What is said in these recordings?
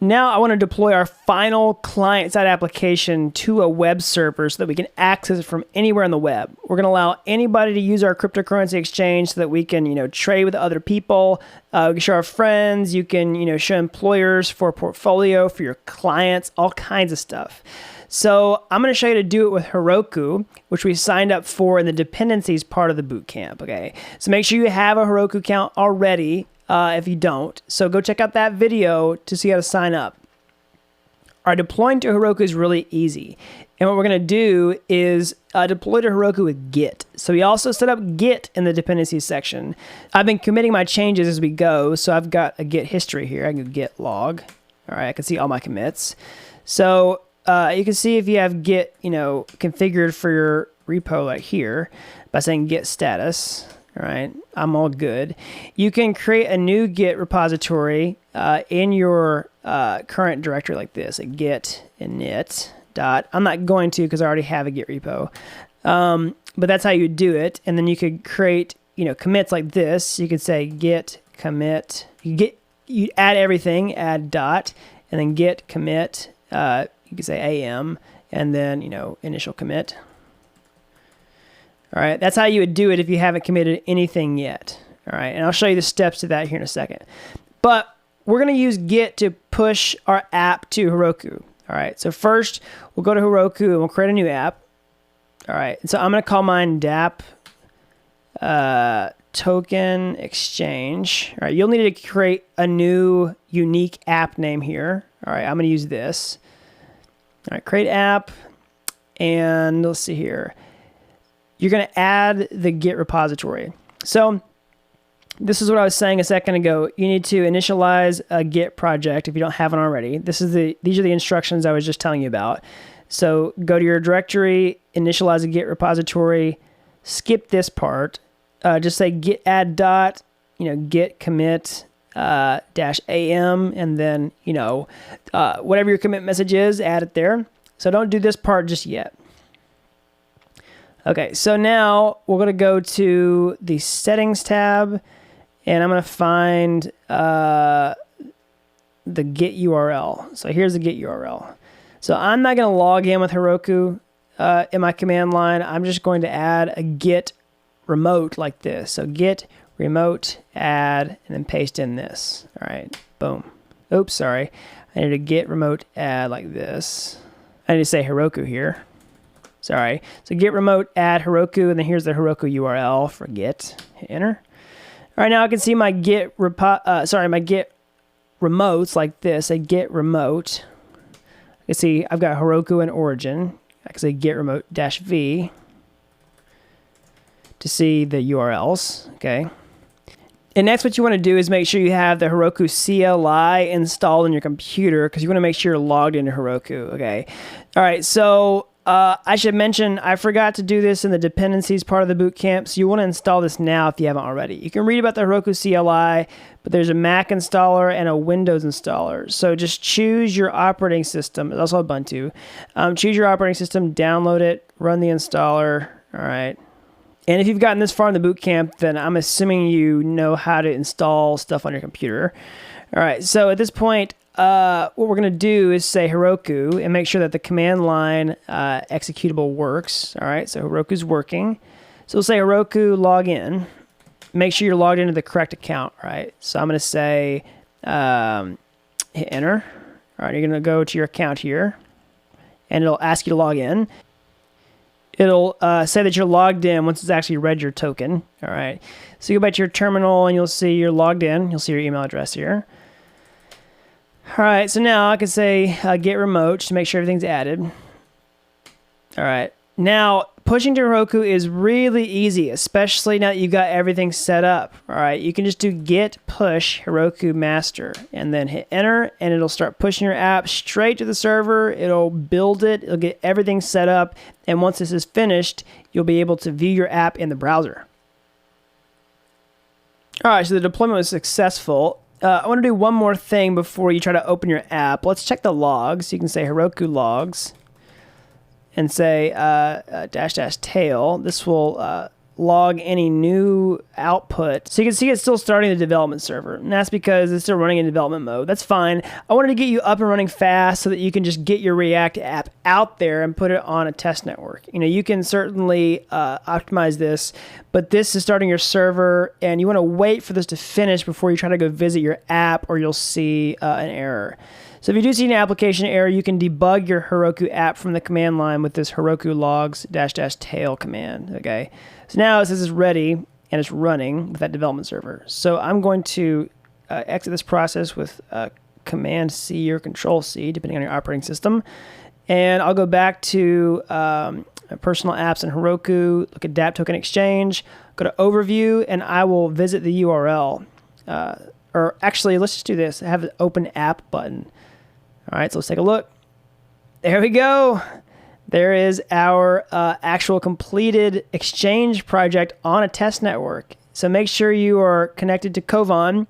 Now I want to deploy our final client-side application to a web server so that we can access it from anywhere on the web. We're going to allow anybody to use our cryptocurrency exchange so that we can, trade with other people. We can show our friends. You can, show employers for a portfolio for your clients, all kinds of stuff. So I'm going to show you to do it with Heroku, which we signed up for in the dependencies part of the bootcamp. Okay, so make sure you have a Heroku account already. If you don't. So go check out that video to see how to sign up. All right, deploying to Heroku is really easy. And what we're going to do is deploy to Heroku with Git. So we also set up Git in the dependencies section. I've been committing my changes as we go. So I've got a Git history here. I can go Git log. All right, I can see all my commits. So you can see if you have Git, configured for your repo right here by saying Git status. All right, I'm all good. You can create a new Git repository in your current directory like this, a git init dot. I'm not going to because I already have a Git repo, but that's how you do it. And then you could create, commits like this. You could say git commit. You add everything, add dot, and then git commit. You could say am, and then initial commit. All right, that's how you would do it if you haven't committed anything yet. All right, and I'll show you the steps to that here in a second. But we're going to use Git to push our app to Heroku. All right, so first we'll go to Heroku and we'll create a new app. All right, and so I'm going to call mine DApp Token Exchange. All right, you'll need to create a new unique app name here. All right, I'm going to use this. All right, create app, and let's see here. You're going to add the Git repository. So this is what I was saying a second ago. You need to initialize a Git project if you don't have one already. These are the instructions I was just telling you about. So go to your directory, initialize a Git repository, skip this part. Just say git add dot, git commit -am, and then whatever your commit message is, add it there. So don't do this part just yet. Okay, so now we're going to go to the settings tab, and I'm going to find the Git URL. So here's the Git URL. So I'm not going to log in with Heroku in my command line. I'm just going to add a Git remote like this. So Git remote add, and then paste in this. All right, boom. Oops, sorry. I need a Git remote add like this. I need to say Heroku here. Sorry. So git remote add Heroku, and then here's the Heroku URL for Git. Hit enter. All right, now I can see my Git my Git remotes like this. A Git remote. I can see I've got Heroku and origin. I can say git remote -v to see the URLs. Okay. And next, what you want to do is make sure you have the Heroku CLI installed on your computer because you want to make sure you're logged into Heroku. Okay. All right. So I should mention, I forgot to do this in the dependencies part of the bootcamp, so you want to install this now if you haven't already. You can read about the Heroku CLI, but there's a Mac installer and a Windows installer. So just choose your operating system. It's also Ubuntu. Choose your operating system, download it, run the installer. All right. And if you've gotten this far in the bootcamp, then I'm assuming you know how to install stuff on your computer. All right. So at this point, what we're going to do is say Heroku and make sure that the command line executable works. All right, so Heroku's working. So we'll say Heroku login. Make sure you're logged into the correct account, right? So I'm going to say hit enter. All right, you're going to go to your account here, and it'll ask you to log in. It'll say that you're logged in once it's actually read your token. All right, so you go back to your terminal, and you'll see you're logged in. You'll see your email address here. All right, so now I can say git remote to make sure everything's added. All right, now pushing to Heroku is really easy, especially now that you've got everything set up. All right, you can just do git push Heroku master and then hit enter, and it'll start pushing your app straight to the server. It'll build it, it'll get everything set up, and once this is finished, you'll be able to view your app in the browser. All right, so the deployment was successful. I want to do one more thing before you try to open your app. Let's check the logs. You can say Heroku logs and say -- tail. This will log any new output. So you can see it's still starting the development server, and that's because it's still running in development mode. That's fine. I wanted to get you up and running fast so that you can just get your React app out there and put it on a test network. You can certainly optimize this, but this is starting your server, and you want to wait for this to finish before you try to go visit your app, or you'll see an error. So if you do see an application error, you can debug your Heroku app from the command line with this Heroku logs -- tail command, okay? So now it says it's ready and it's running with that development server. So I'm going to exit this process with Command C or Control C, depending on your operating system. And I'll go back to personal apps in Heroku, look at dApp token exchange, go to overview, and I will visit the URL. Or actually, let's just do this. I have an open app button. All right, so let's take a look. There we go. There is our actual completed exchange project on a test network. So make sure you are connected to Kovan.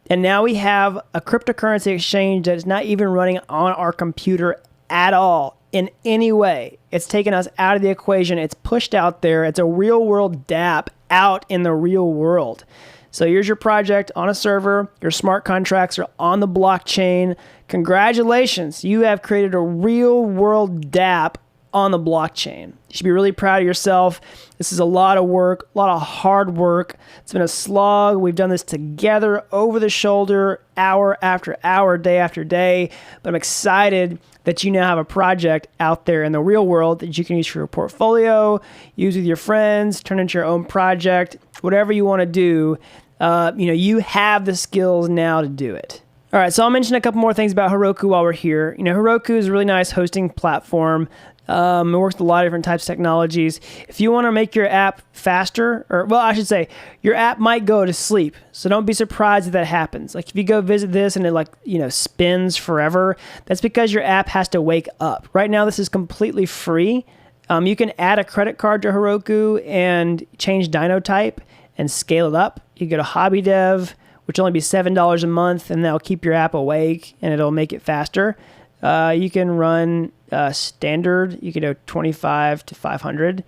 And now we have a cryptocurrency exchange that is not even running on our computer at all in any way. It's taken us out of the equation. It's pushed out there. It's a real world dApp out in the real world. So here's your project on a server. Your smart contracts are on the blockchain. Congratulations, you have created a real world dApp on the blockchain. You should be really proud of yourself. This is a lot of work, a lot of hard work. It's been a slog. We've done this together over the shoulder, hour after hour, day after day. But I'm excited that you now have a project out there in the real world that you can use for your portfolio, use with your friends, turn into your own project, whatever you want to do. You have the skills now to do it. All right, so I'll mention a couple more things about Heroku while we're here. Heroku is a really nice hosting platform. It works with a lot of different types of technologies. If you want to make your app faster, I should say, your app might go to sleep. So don't be surprised if that happens. Like if you go visit this and it spins forever, that's because your app has to wake up. Right now, this is completely free. You can add a credit card to Heroku and change dyno type and scale it up. You go to Hobby Dev, which will only be $7 a month, and that'll keep your app awake and it'll make it faster. You can run standard. You can do 25 to 500.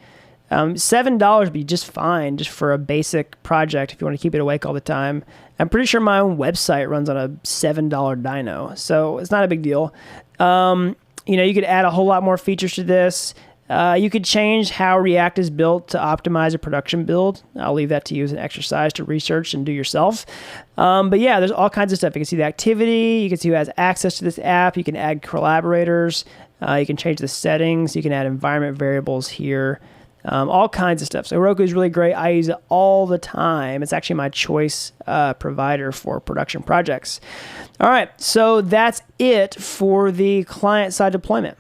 $7 would be just fine, just for a basic project if you want to keep it awake all the time. I'm pretty sure my own website runs on a $7 dyno, so it's not a big deal. You could add a whole lot more features to this. You could change how React is built to optimize a production build. I'll leave that to you as an exercise to research and do yourself. But yeah, there's all kinds of stuff. You can see the activity. You can see who has access to this app. You can add collaborators. You can change the settings. You can add environment variables here. All kinds of stuff. So Heroku is really great. I use it all the time. It's actually my choice provider for production projects. All right, so that's it for the client-side deployment.